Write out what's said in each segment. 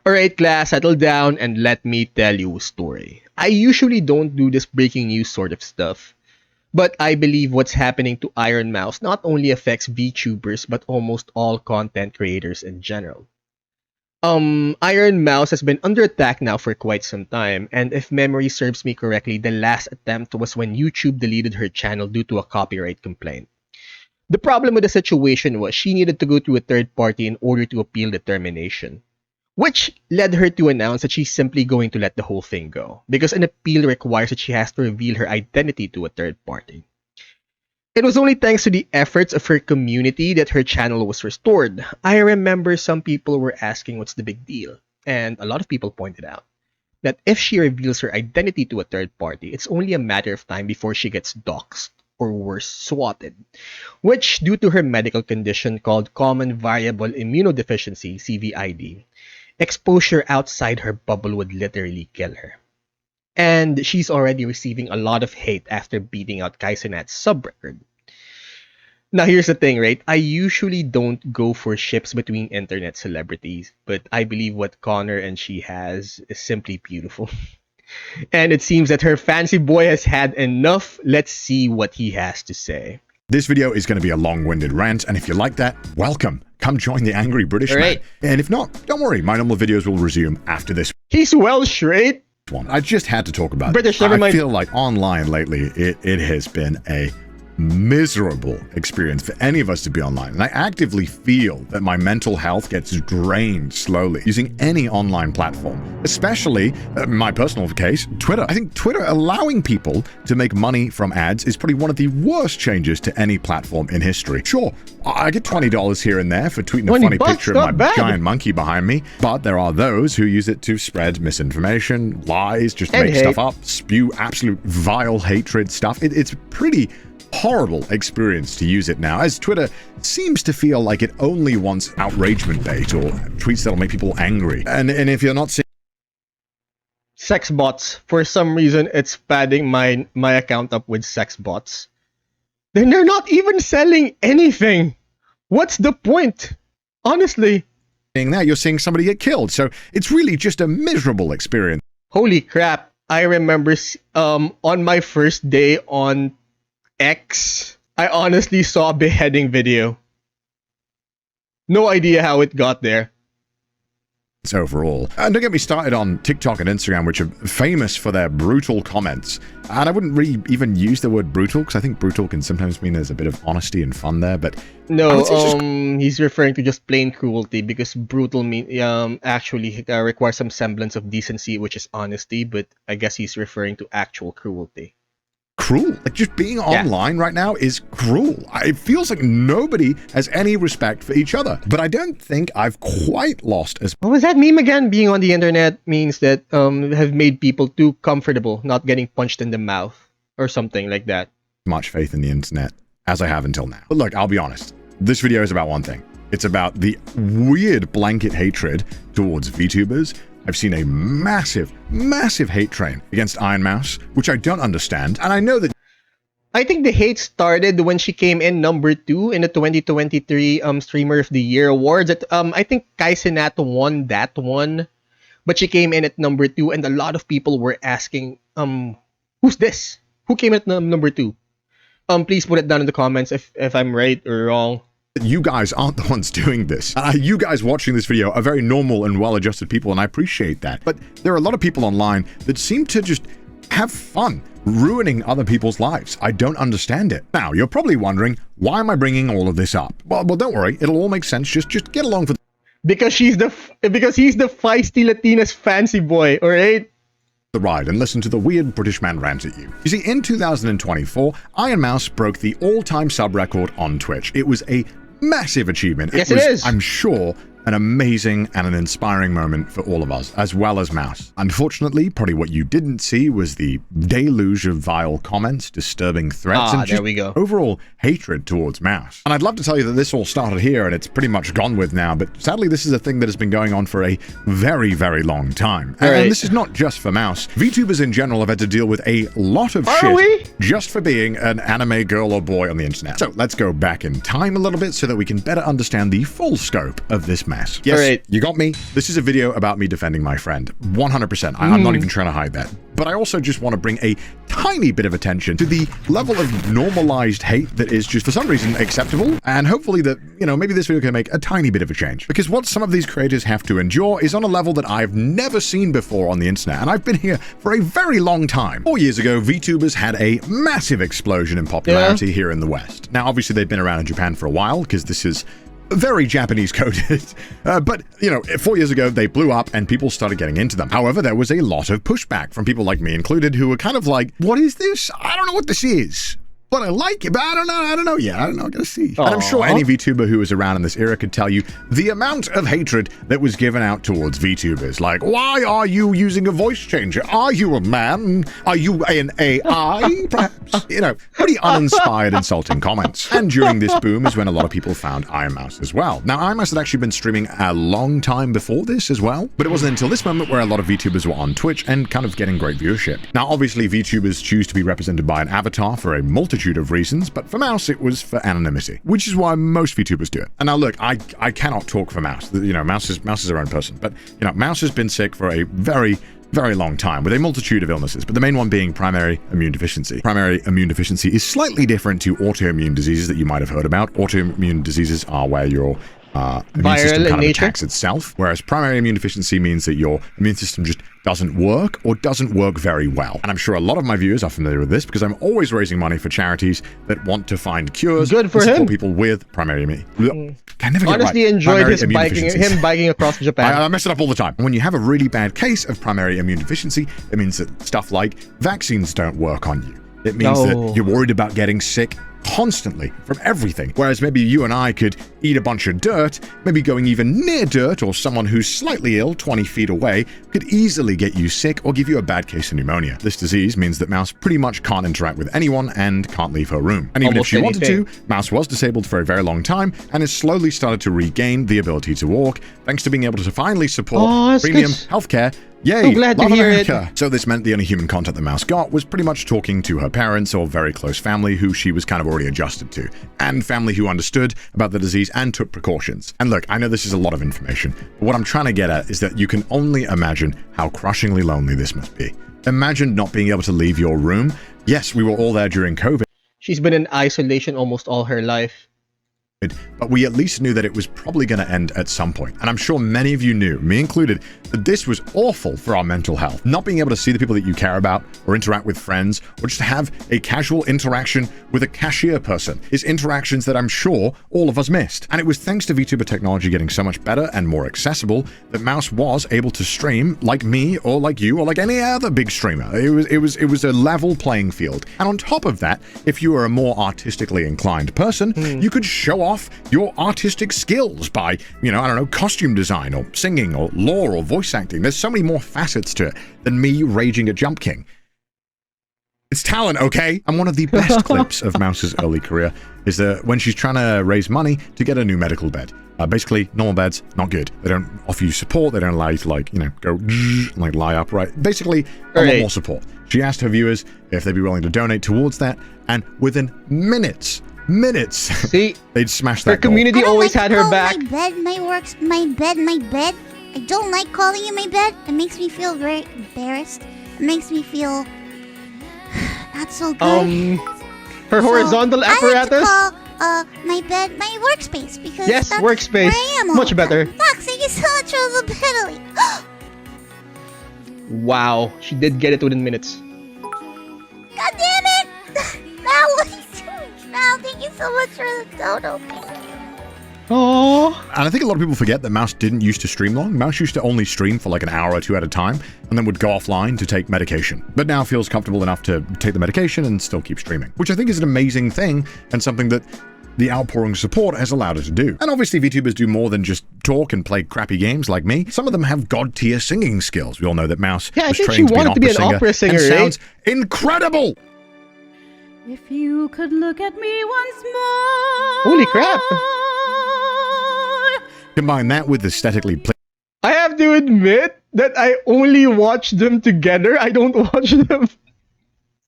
Alright class, settle down and let me tell you a story. I usually don't do this breaking news sort of stuff, but I believe what's happening to Ironmouse not only affects VTubers but almost all content creators in general. Ironmouse has been under attack now for quite some time, and if memory serves me correctly, the last attempt was when YouTube deleted her channel due to a copyright complaint. The problem with the situation was she needed to go through a third party in order to appeal the termination, which led her to announce that she's simply going to let the whole thing go, because an appeal requires that she has to reveal her identity to a third party. It was only thanks to the efforts of her community that her channel was restored. I remember some people were asking what's the big deal, and a lot of people pointed out that if she reveals her identity to a third party, it's only a matter of time before she gets doxxed, or worse, swatted, which, due to her medical condition called Common Variable Immunodeficiency, CVID, exposure outside her bubble would literally kill her. And she's already receiving a lot of hate after beating out Kaicenat's sub-record. Now here's the thing, right? I usually don't go for ships between internet celebrities, but I believe what Connor and she has is simply beautiful. And it seems that her fancy boy has had enough. Let's see what he has to say. This video is going to be a long-winded rant, and if you like that, welcome. Come join the angry British man. And if not, don't worry, my normal videos will resume after this He's Welsh, right? one. I just had to talk about British, it. never mind. I feel like online lately, it has been a miserable experience for any of us to be online, and I actively feel that my mental health gets drained slowly using any online platform, especially my personal case, Twitter. I think Twitter allowing people to make money from ads is probably one of the worst changes to any platform in history. Sure, I get $20 here and there for tweeting a funny picture of my giant monkey behind me, but there are those who use it to spread misinformation, lies, just make stuff up, spew absolute vile hatred stuff. It's pretty horrible experience to use it now, as Twitter seems to feel like it only wants outragement bait or tweets that'll make people angry. And if you're not seeing Sex bots. For some reason, it's padding my account up with sex bots. Then they're not even selling anything. What's the point? Honestly. that, you're seeing somebody get killed. So it's really just a miserable experience. Holy crap. I remember on my first day on X, I honestly saw a beheading video. No idea how it got there. Overall. And don't get me started on TikTok and Instagram, which are famous for their brutal comments. And I wouldn't really even use the word brutal, because I think brutal can sometimes mean there's a bit of honesty and fun there, but no, he's referring to just plain cruelty, because brutal actually requires some semblance of decency, which is honesty, but I guess he's referring to actual cruelty. Cruel. Like, just being online right now is cruel. It feels like nobody has any respect for each other. But I don't think I've quite lost as... What was that meme again? Being on the internet means that have made people too comfortable not getting punched in the mouth or something like that. ...much faith in the internet as I have until now. But look, I'll be honest. This video is about one thing. It's about the weird blanket hatred towards VTubers. I've seen a massive, massive hate train against Ironmouse, which I don't understand. And I know that... I think the hate started when she came in number 2 in the 2023 Streamer of the Year Awards. I think Kaicenat won that one, but she came in at number 2, and a lot of people were asking, who's this? Who came at number 2? Please put it down in the comments if I'm right or wrong. You guys aren't the ones doing this. You guys watching this video are very normal and well-adjusted people, and I appreciate that. But there are a lot of people online that seem to just have fun ruining other people's lives. I don't understand it. Now, you're probably wondering, why am I bringing all of this up? Well, don't worry. It'll all make sense. Just get along for because he's the Feisty Latina's fancy boy, alright? The ride and listen to the weird British man rant at you. You see, in 2024, Ironmouse broke the all-time sub record on Twitch. It was a massive achievement. Yes, it is. I'm sure, an amazing and an inspiring moment for all of us, as well as Mouse. Unfortunately, probably what you didn't see was the deluge of vile comments, disturbing threats, and there we go. Overall hatred towards Mouse. And I'd love to tell you that this all started here and it's pretty much gone with now, but sadly this is a thing that has been going on for a very, very long time. And this is not just for Mouse. VTubers in general have had to deal with a lot of shit just for being an anime girl or boy on the internet. So let's go back in time a little bit so that we can better understand the full scope of this matter. class. Yes, Alright. you got me. This is a video about me defending my friend. 100%. I'm not even trying to hide that. But I also just want to bring a tiny bit of attention to the level of normalized hate that is just for some reason acceptable. And hopefully that, maybe this video can make a tiny bit of a change. Because what some of these creators have to endure is on a level that I've never seen before on the internet. And I've been here for a very long time. 4 years ago, VTubers had a massive explosion in popularity here in the West. Now, obviously, they've been around in Japan for a while because this is very Japanese coded. But, 4 years ago, they blew up and people started getting into them. However, there was a lot of pushback from people like me included who were kind of like, what is this? I don't know what this is. But I like it, but I don't know yet. I don't know, I gotta see. And I'm sure any VTuber who was around in this era could tell you the amount of hatred that was given out towards VTubers. Like, why are you using a voice changer? Are you a man? Are you an AI? Perhaps? Pretty uninspired, insulting comments. And during this boom is when a lot of people found Ironmouse as well. Now, Ironmouse had actually been streaming a long time before this as well, but it wasn't until this moment where a lot of VTubers were on Twitch and kind of getting great viewership. Now, obviously, VTubers choose to be represented by an avatar for a multitude of reasons, but for Mouse it was for anonymity, which is why most VTubers do it. And now look, I cannot talk for Mouse. Mouse is her own person, but Mouse has been sick for a very long time with a multitude of illnesses, but the main one being primary immune deficiency. Primary immune deficiency is slightly different to autoimmune diseases that you might have heard about. Autoimmune diseases are where your immune system kind of attacks itself, whereas primary immune deficiency means that your immune system just doesn't work or doesn't work very well. And I'm sure a lot of my viewers are familiar with this because I'm always raising money for charities that want to find cures Good for and support him. people with primary immune. I never get Honestly, right. enjoyed Primary his immune deficiencies. him biking across Japan. I mess it up all the time. When you have a really bad case of primary immune deficiency, it means that stuff like vaccines don't work on you. It means that you're worried about getting sick constantly from everything. Whereas maybe you and I could eat a bunch of dirt, maybe going even near dirt or someone who's slightly ill 20 feet away could easily get you sick or give you a bad case of pneumonia. This disease means that Mouse pretty much can't interact with anyone and can't leave her room. And even if she wanted to, Mouse was disabled for a very long time and has slowly started to regain the ability to walk thanks to being able to finally support premium healthcare. Yay! I'm glad to hear it. So this meant the only human contact that Mouse got was pretty much talking to her parents or very close family who she was kind of already adjusted to, and family who understood about the disease and took precautions. And look, I know this is a lot of information, but what I'm trying to get at is that you can only imagine how crushingly lonely this must be. Imagine not being able to leave your room. Yes, we were all there during COVID. She's been in isolation almost all her life. But we at least knew that it was probably going to end at some point. And I'm sure many of you knew, me included, that this was awful for our mental health. Not being able to see the people that you care about or interact with friends or just have a casual interaction with a cashier person is interactions that I'm sure all of us missed. And it was thanks to VTuber technology getting so much better and more accessible that Mouse was able to stream like me or like you or like any other big streamer. It was a level playing field. And on top of that, if you were a more artistically inclined person, you could show off your artistic skills by, costume design or singing or lore or voice acting. There's so many more facets to it than me raging at Jump King. It's talent, okay? And one of the best clips of Mouse's early career is that when she's trying to raise money to get a new medical bed. Basically, normal beds, not good. They don't offer you support. They don't allow you to, go lie upright. Basically, a lot more support. She asked her viewers if they'd be willing to donate towards that, and within minutes, see, they'd smash that her community always had her back. My bed, my bed. I don't like calling it my bed. It makes me feel very embarrassed. It makes me feel not so good. Her horizontal apparatus. I like to call my bed my workspace because yes, that's workspace. Where I am all much the better. time. Fox, thank you so much for the penalty. Wow, she did get it within minutes. God damn it! Val, what are you doing? Val, thank you so much for the dono. Thank you. Oh. And I think a lot of people forget that Mouse didn't used to stream long. Mouse used to only stream for like an hour or two at a time, and then would go offline to take medication. But now feels comfortable enough to take the medication and still keep streaming, which I think is an amazing thing and something that the outpouring support has allowed her to do. And obviously VTubers do more than just talk and play crappy games like me. Some of them have god-tier singing skills. We all know that Mouse was trained to be an opera singer and sounds incredible. If you could look at me once more. Holy crap. Combine that with aesthetically I have to admit that I only watch them together. I don't watch them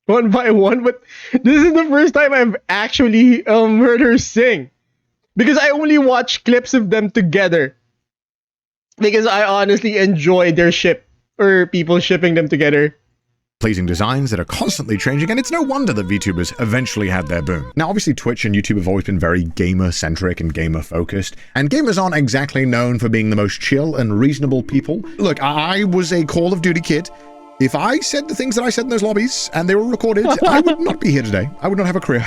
one by one, but this is the first time I've actually heard her sing. Because I only watch clips of them together. Because I honestly enjoy their ship or people shipping them together. Pleasing designs that are constantly changing, and it's no wonder that VTubers eventually had their boom. Now, obviously, Twitch and YouTube have always been very gamer-centric and gamer-focused, and gamers aren't exactly known for being the most chill and reasonable people. Look, I was a Call of Duty kid. If I said the things that I said in those lobbies and they were recorded, I would not be here today. I would not have a career.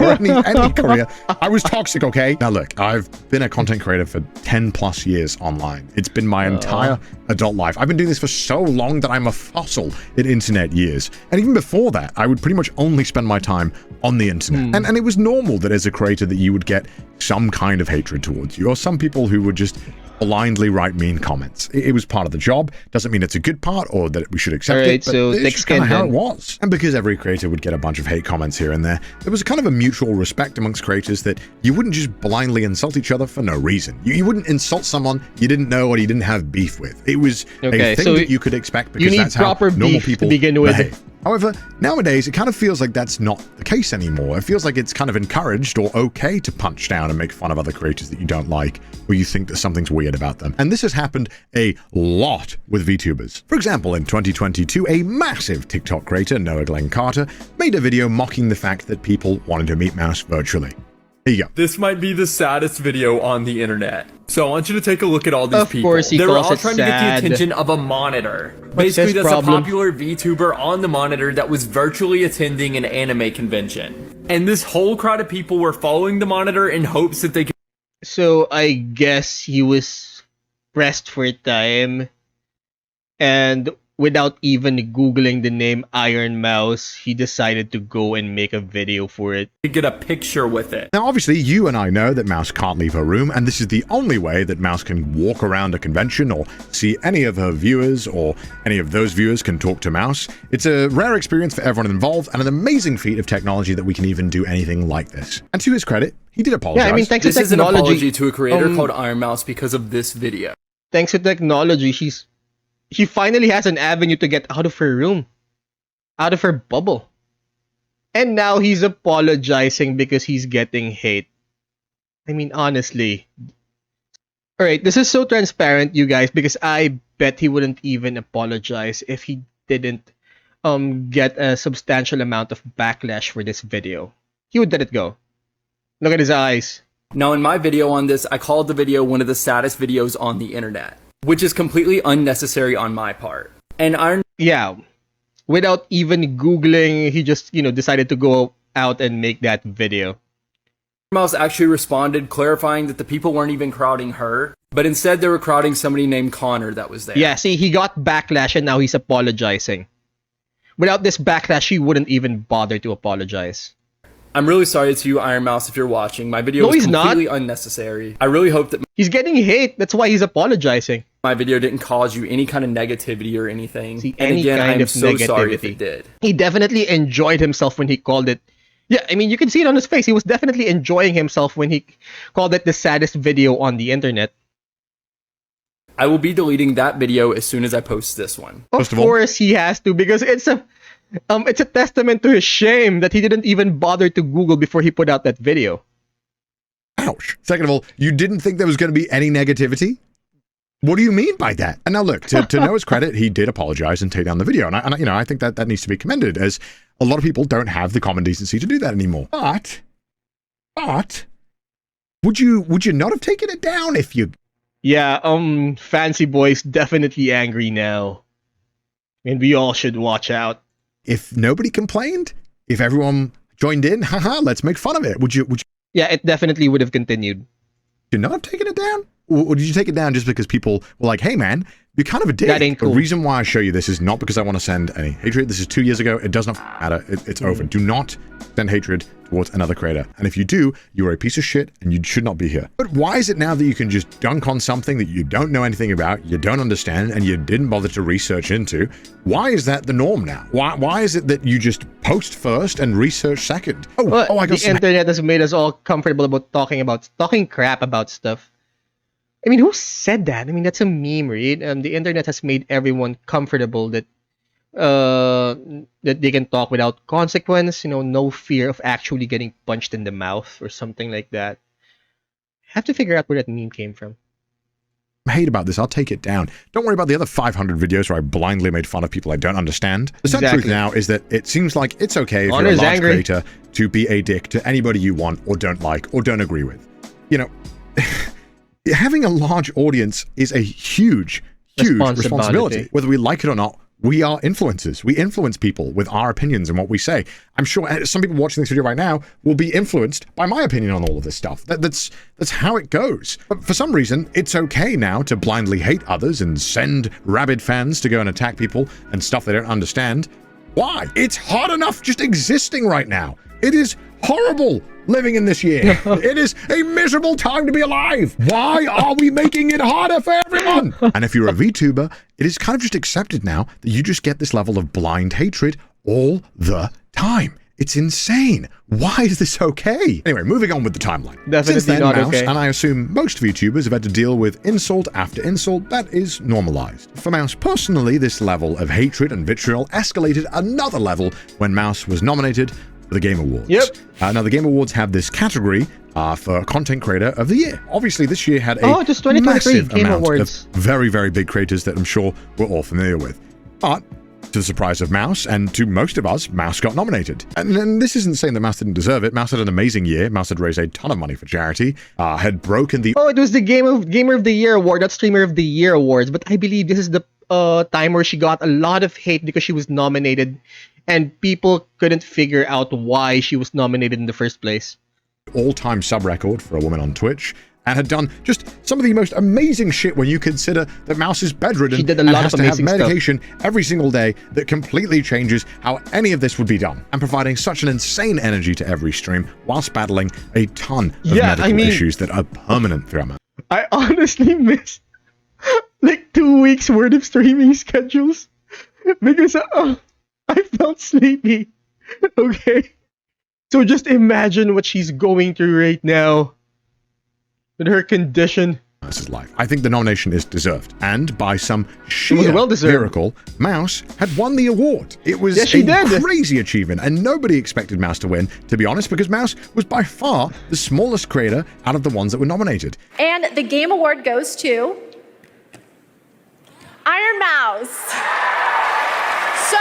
Or any career. I was toxic, okay? Now look, I've been a content creator for 10 plus years online. It's been my entire adult life. I've been doing this for so long that I'm a fossil in internet years. And even before that, I would pretty much only spend my time on the internet. And it was normal that as a creator that you would get some kind of hatred towards you, or some people who would just blindly write mean comments. It was part of the job. Doesn't mean it's a good part or that we should accept it, but so it's thick just kind skin of how then. it was. And because every creator would get a bunch of hate comments here and there was a kind of a mutual respect amongst creators that you wouldn't just blindly insult each other for no reason. You wouldn't insult someone you didn't know or you didn't have beef with. It was Okay, a thing so that you could expect because you need that's how proper normal beef to people begin with. behave. However, nowadays, it kind of feels like that's not the case anymore. It feels like it's kind of encouraged or okay to punch down and make fun of other creators that you don't like, or you think that something's weird about them. And this has happened a lot with VTubers. For example, in 2022, a massive TikTok creator, Noah Glenn Carter, made a video mocking the fact that people wanted to meet Mouse virtually. Here you go. This might be the saddest video on the internet. So I want you to take a look at all these Of people. course he They were calls all it trying to get sad. the attention of a monitor. What's Basically, his that's problem? a popular VTuber on the monitor that was virtually attending an anime convention. And this whole crowd of people were following the monitor in hopes that they could So I guess he was pressed for time, and without even googling the name Ironmouse, he decided to go and make a video for it. get a picture with it. Now, obviously, you and I know that Mouse can't leave her room, and this is the only way that Mouse can walk around a convention or see any of her viewers, or any of those viewers can talk to Mouse. It's a rare experience for everyone involved, and an amazing feat of technology that we can even do anything like this. And to his credit, he did apologize. Yeah, I mean, thanks This to is an technology. apology to a creator um, called Ironmouse because of this video. Thanks to technology, he finally has an avenue to get out of her room, out of her bubble. And now he's apologizing because he's getting hate. I mean, honestly. Alright, this is so transparent, you guys, because I bet he wouldn't even apologize if he didn't get a substantial amount of backlash for this video. He would let it go. Look at his eyes. Now, in my video on this, I called the video one of the saddest videos on the internet, which is completely unnecessary on my part. And Yeah, without even googling, he just decided to go out and make that video. Ironmouse actually responded, clarifying that the people weren't even crowding her, but instead they were crowding somebody named Connor that was there. Yeah, see, he got backlash and now he's apologizing. Without this backlash, he wouldn't even bother to apologize. I'm really sorry to you, Ironmouse, if you're watching. My video No, was he's not. completely unnecessary. I really hope that He's getting hate, that's why he's apologizing. my video didn't cause you any kind of negativity or anything. See, And any again, kind I'm of so sorry if negativity. it did. He definitely enjoyed himself when he called it. Yeah, I mean, you can see it on his face. He was definitely enjoying himself when he called it the saddest video on the internet. I will be deleting that video as soon as I post this one. Of First of all- course he has to, because it's a testament to his shame that he didn't even bother to Google before he put out that video. Ouch. Second of all, you didn't think there was going to be any negativity? What do you mean by that? And now look, to Noah's credit, he did apologize and take down the video. And I think that needs to be commended, as a lot of people don't have the common decency to do that anymore. But would you not have taken it down if you... Yeah, Fancy Boy's definitely angry now. And we all should watch out. If nobody complained, if everyone joined in, haha, let's make fun of it. Would you Yeah, it definitely would have continued. not have taken it down? Or did you take it down just because people were like, hey man, you're kind of a dick? That ain't cool. The reason why I show you this is not because I want to send any hatred. This is 2 years ago. It does not matter. It's over. Do not send hatred towards another creator. And if you do, you're a piece of shit and you should not be here. But why is it now that you can just dunk on something that you don't know anything about, you don't understand, and you didn't bother to research into? Why is that the norm now? Why is it that you just post first and research second? I Well, got the some... internet has made us all comfortable about talking crap about stuff. I mean, who said that? I mean, that's a meme, right? The internet has made everyone comfortable that they can talk without consequence. No fear of actually getting punched in the mouth or something like that. I have to figure out where that meme came from. hate about this, I'll take it down. Don't worry about the other 500 videos where I blindly made fun of people I don't understand. The sad truth now is that it seems like it's okay if you're a large creator to be a dick to anybody you want or don't like or don't agree with. You know, having a large audience is a huge responsibility. Whether we like it or not, we are influencers. We influence people with our opinions and what we say. I'm sure some people watching this video right now will be influenced by my opinion on all of this stuff. That's how it goes. But for some reason, it's okay now to blindly hate others and send rabid fans to go and attack people and stuff they don't understand. Why? It's hard enough just existing right now. It is horrible living in this year. It is a miserable time to be alive. Why are we making it harder for everyone? And if you're a VTuber, it is kind of just accepted now that you just get this level of blind hatred all the time. It's insane. Why is this okay? Anyway, moving on with the timeline. Definitely Since then, not Mouse, okay. and I assume most VTubers have had to deal with insult after insult that is normalized. For Mouse personally, this level of hatred and vitriol escalated another level when Mouse was nominated for the Game Awards. Yep. Now, the Game Awards have this category for Content Creator of the Year. Obviously, this year had a just 2023 massive Game amount Awards. of very, very big creators that I'm sure we're all familiar with. But to the surprise of Mouse, and to most of us, Mouse got nominated. And this isn't saying that Mouse didn't deserve it. Mouse had an amazing year. Mouse had raised a ton of money for charity, had broken the... Oh, it was the Gamer of the Year award, not Streamer of the Year awards. But I believe this is the time where she got a lot of hate because she was nominated, and people couldn't figure out why she was nominated in the first place. all-time sub record for a woman on Twitch, and had done just some of the most amazing shit when you consider that Mouse is bedridden She did a and lot has of to have amazing stuff. medication every single day that completely changes how any of this would be done, and providing such an insane energy to every stream whilst battling a ton of medical issues that are permanent throughout Mouse. I honestly missed like 2 weeks worth of streaming schedules because I felt sleepy. Okay. So just imagine what she's going through right now with her condition. Mouse's life. I think the nomination is deserved, and by some sheer well-deserved. miracle, Mouse had won the award. It was Yes, she did. crazy achievement, and nobody expected Mouse to win, to be honest, because Mouse was by far the smallest creator out of the ones that were nominated. And the Game Award goes to Ironmouse. So,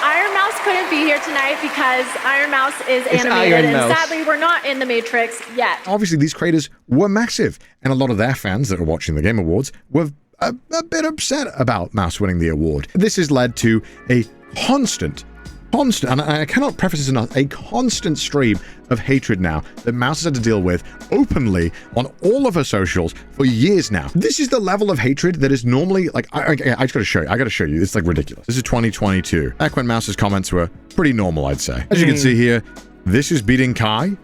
Ironmouse couldn't be here tonight because Ironmouse is animated, and Ironmouse. sadly, we're not in the Matrix yet. Obviously, these creators were massive, and a lot of their fans that were watching the Game Awards were a bit upset about Mouse winning the award. This has led to a constant, and I cannot preface this enough, a constant stream of hatred now that Mouse has had to deal with openly on all of her socials for years now. This is the level of hatred that is normally, like, I just gotta show you. I gotta show you. It's like ridiculous. This is 2022. Back when Mouse's comments were pretty normal, I'd say. As you can see here, this is beating Kai.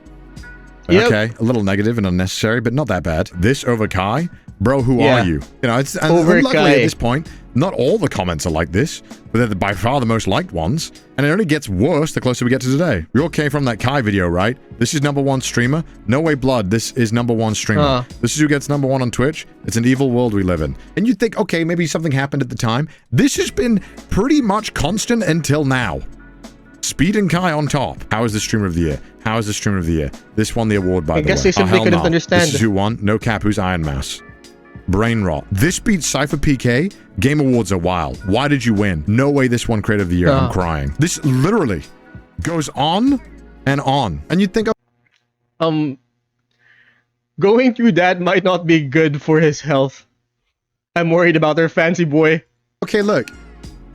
Yep. Okay, a little negative and unnecessary, but not that bad. This over Kai? Bro, who Yeah. are you? You know, it's Over luckily Kai. at this point, not all the comments are like this, but they're by far the most liked ones, and it only gets worse the closer we get to today. We all came from that Kai video, right? This is #1 streamer. No way, blood. This is #1 streamer. This is who gets #1 on Twitch. It's an evil world we live in. And you'd think, okay, maybe something happened at the time. This has been pretty much constant until now. Speed and Kai on top. How is the streamer of the year? How is the streamer of the year? This won the award, by the way. guess they simply hell couldn't no. understand. This is who won. No cap. Who's Ironmouse? Brain rot. This beats Cypher PK. Game Awards are wild. Why did you win? No way this won Creator of the Year. I'm crying. This literally goes on and on. And you'd think, going through that might not be good for his health. I'm worried about their fancy boy. okay, look.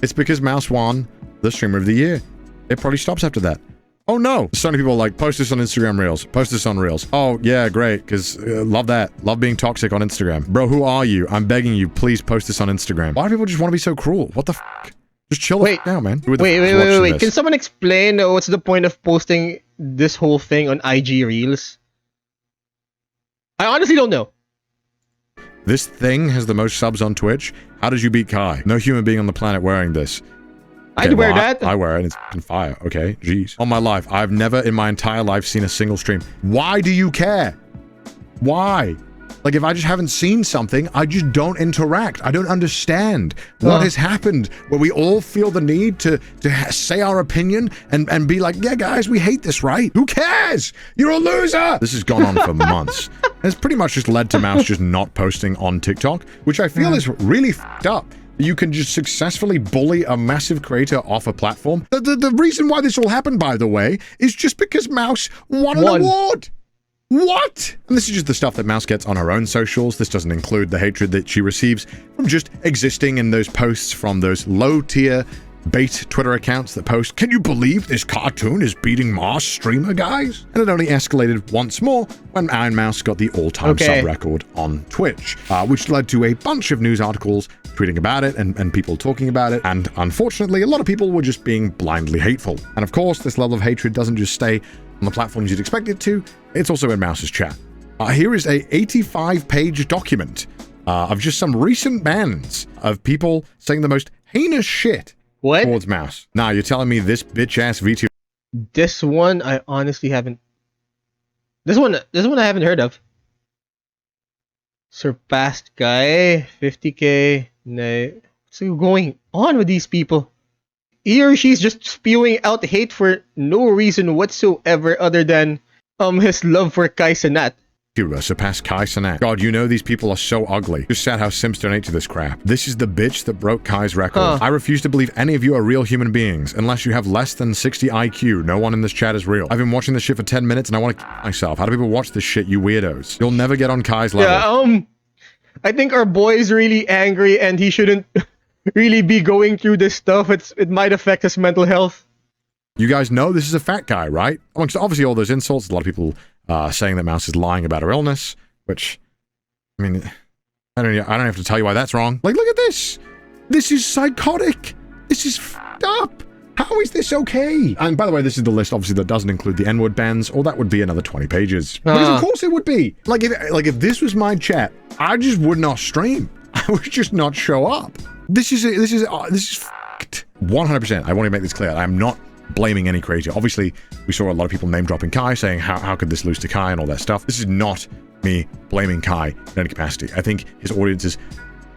It's because Mouse won the streamer of the year. It probably stops after that. Oh no! So many people are like, post this on Instagram Reels. Post this on Reels. Oh yeah, great, because love that. Love being toxic on Instagram. Bro, who are you? I'm begging you, please post this on Instagram. Why do people just want to be so cruel? What the f***? Just chill the f*** out, man. Who the f*** is watching Wait. this? Can someone explain what's the point of posting this whole thing on IG Reels? I honestly don't know. This thing has the most subs on Twitch. How did you beat Kai? No human being on the planet wearing this. I'd wear that. I wear it, and it's f***ing fire. Okay, jeez. On my life, I've never in my entire life seen a single stream. Why do you care? Why? Like, if I just haven't seen something, I just don't interact. I don't understand what has happened where we all feel the need to say our opinion and be like, yeah, guys, we hate this, right? Who cares? You're a loser. This has gone on for months. It's pretty much just led to Mouse just not posting on TikTok, which I feel is really fucked up. You can just successfully bully a massive creator off a platform. The reason why this all happened, by the way, is just because Mouse won an award. What? And this is just the stuff that Mouse gets on her own socials. This doesn't include the hatred that she receives from just existing in those posts from those low-tier bait Twitter accounts that post, "Can you believe this cartoon is beating Mars streamer, guys?" And it only escalated once more when Ironmouse got the all-time sub record on Twitch, which led to a bunch of news articles tweeting about it and people talking about it. And unfortunately, a lot of people were just being blindly hateful. And of course, this level of hatred doesn't just stay on the platforms you'd expect it to, it's also in Mouse's chat. Here is a 85-page document of just some recent bans of people saying the most heinous shit towards Mouse. Now, you're telling me this bitch-ass VTuber... This one, I honestly haven't... This one I haven't heard of. Surpassed guy, 50k, what's going on with these people? He or she's just spewing out hate for no reason whatsoever other than his love for Kaicenat. Surpassed Kaicenat. God, you know these people are so ugly. Just sad how Sims donate to this crap. This is the bitch that broke Kai's record. I refuse to believe any of you are real human beings unless you have less than 60 IQ. No one in this chat is real. I've been watching this shit for 10 minutes and I want to kill myself. How do people watch this shit, you weirdos? You'll never get on Kai's level. Yeah, I think our boy is really angry and he shouldn't really be going through this stuff. It might affect his mental health. You guys know this is a fat guy, right? Amongst obviously all those insults, a lot of people saying that Mouse is lying about her illness, which, I mean, I don't have to tell you why that's wrong. Like, look at this. This is psychotic. This is fucked up. How is this okay? And by the way, this is the list, obviously, that doesn't include the N-word bans, or that would be another 20 pages. Because of course it would be. Like, if this was my chat, I just would not stream. I would just not show up. This is fucked. 100%. I want to make this clear. I'm not blaming any creator. Obviously, we saw a lot of people name dropping Kai, saying how could this lose to Kai and all that stuff. This is not me blaming Kai in any capacity. I think his audience is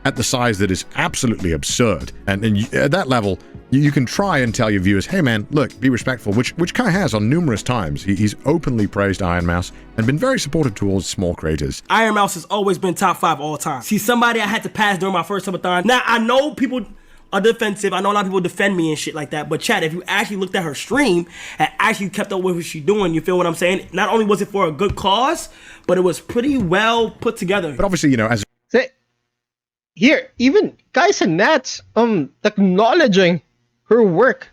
at the size that is absolutely absurd. And at that level, you can try and tell your viewers, hey man, look, be respectful, which Kai has on numerous times. He's openly praised Ironmouse and been very supportive towards small creators. Ironmouse has always been top 5 all time. She's somebody I had to pass during my first subathon. Now, I know people are defensive. I know a lot of people defend me and shit like that. But chat, if you actually looked at her stream and actually kept up with what she's doing, you feel what I'm saying? Not only was it for a good cause, but it was pretty well put together. But obviously, you know, as here, even Kaicenat's acknowledging her work.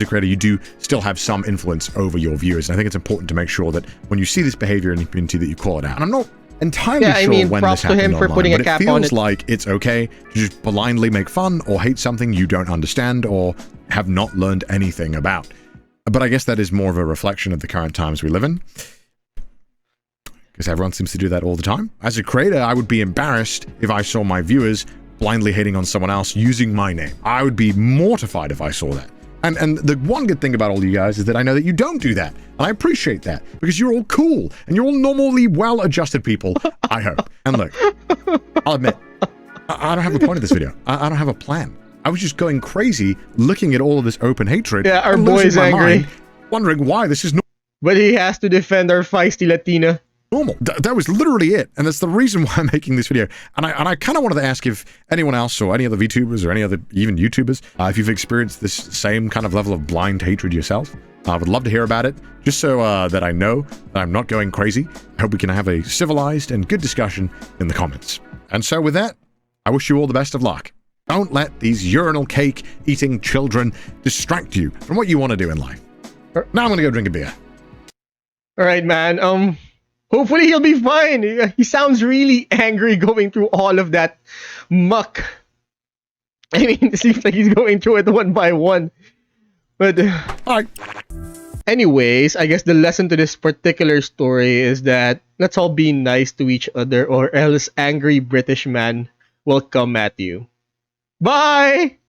as a creator, you do still have some influence over your viewers. And I think it's important to make sure that when you see this behavior in the community that you call it out. And I'm not entirely sure when this happened online, but it feels like it's okay to just blindly make fun or hate something you don't understand or have not learned anything about. But I guess that is more of a reflection of the current times we live in, because everyone seems to do that all the time. As a creator, I would be embarrassed if I saw my viewers blindly hating on someone else using my name. I would be mortified if I saw that. And the one good thing about all you guys is that I know that you don't do that. And I appreciate that, because you're all cool and you're all normally well-adjusted people, I hope. And look, I'll admit, I don't have a point of this video. I don't have a plan. I was just going crazy looking at all of this open hatred. Yeah, our boy's angry. Mind, wondering why this is But he has to defend our Feisty Latina. Normal. That was literally it. And that's the reason why I'm making this video. And I kind of wanted to ask if anyone else or any other VTubers or any other even YouTubers, if you've experienced this same kind of level of blind hatred yourself. I would love to hear about it, just so that I know that I'm not going crazy. I hope we can have a civilized and good discussion in the comments. And so with that, I wish you all the best of luck. Don't let these urinal cake eating children distract you from what you want to do in life. Now I'm going to go drink a beer. All right, man. Hopefully he'll be fine. He sounds really angry going through all of that muck. I mean, it seems like he's going through it one by one. But anyways, I guess the lesson to this particular story is that let's all be nice to each other, or else angry British man will come at you. Bye!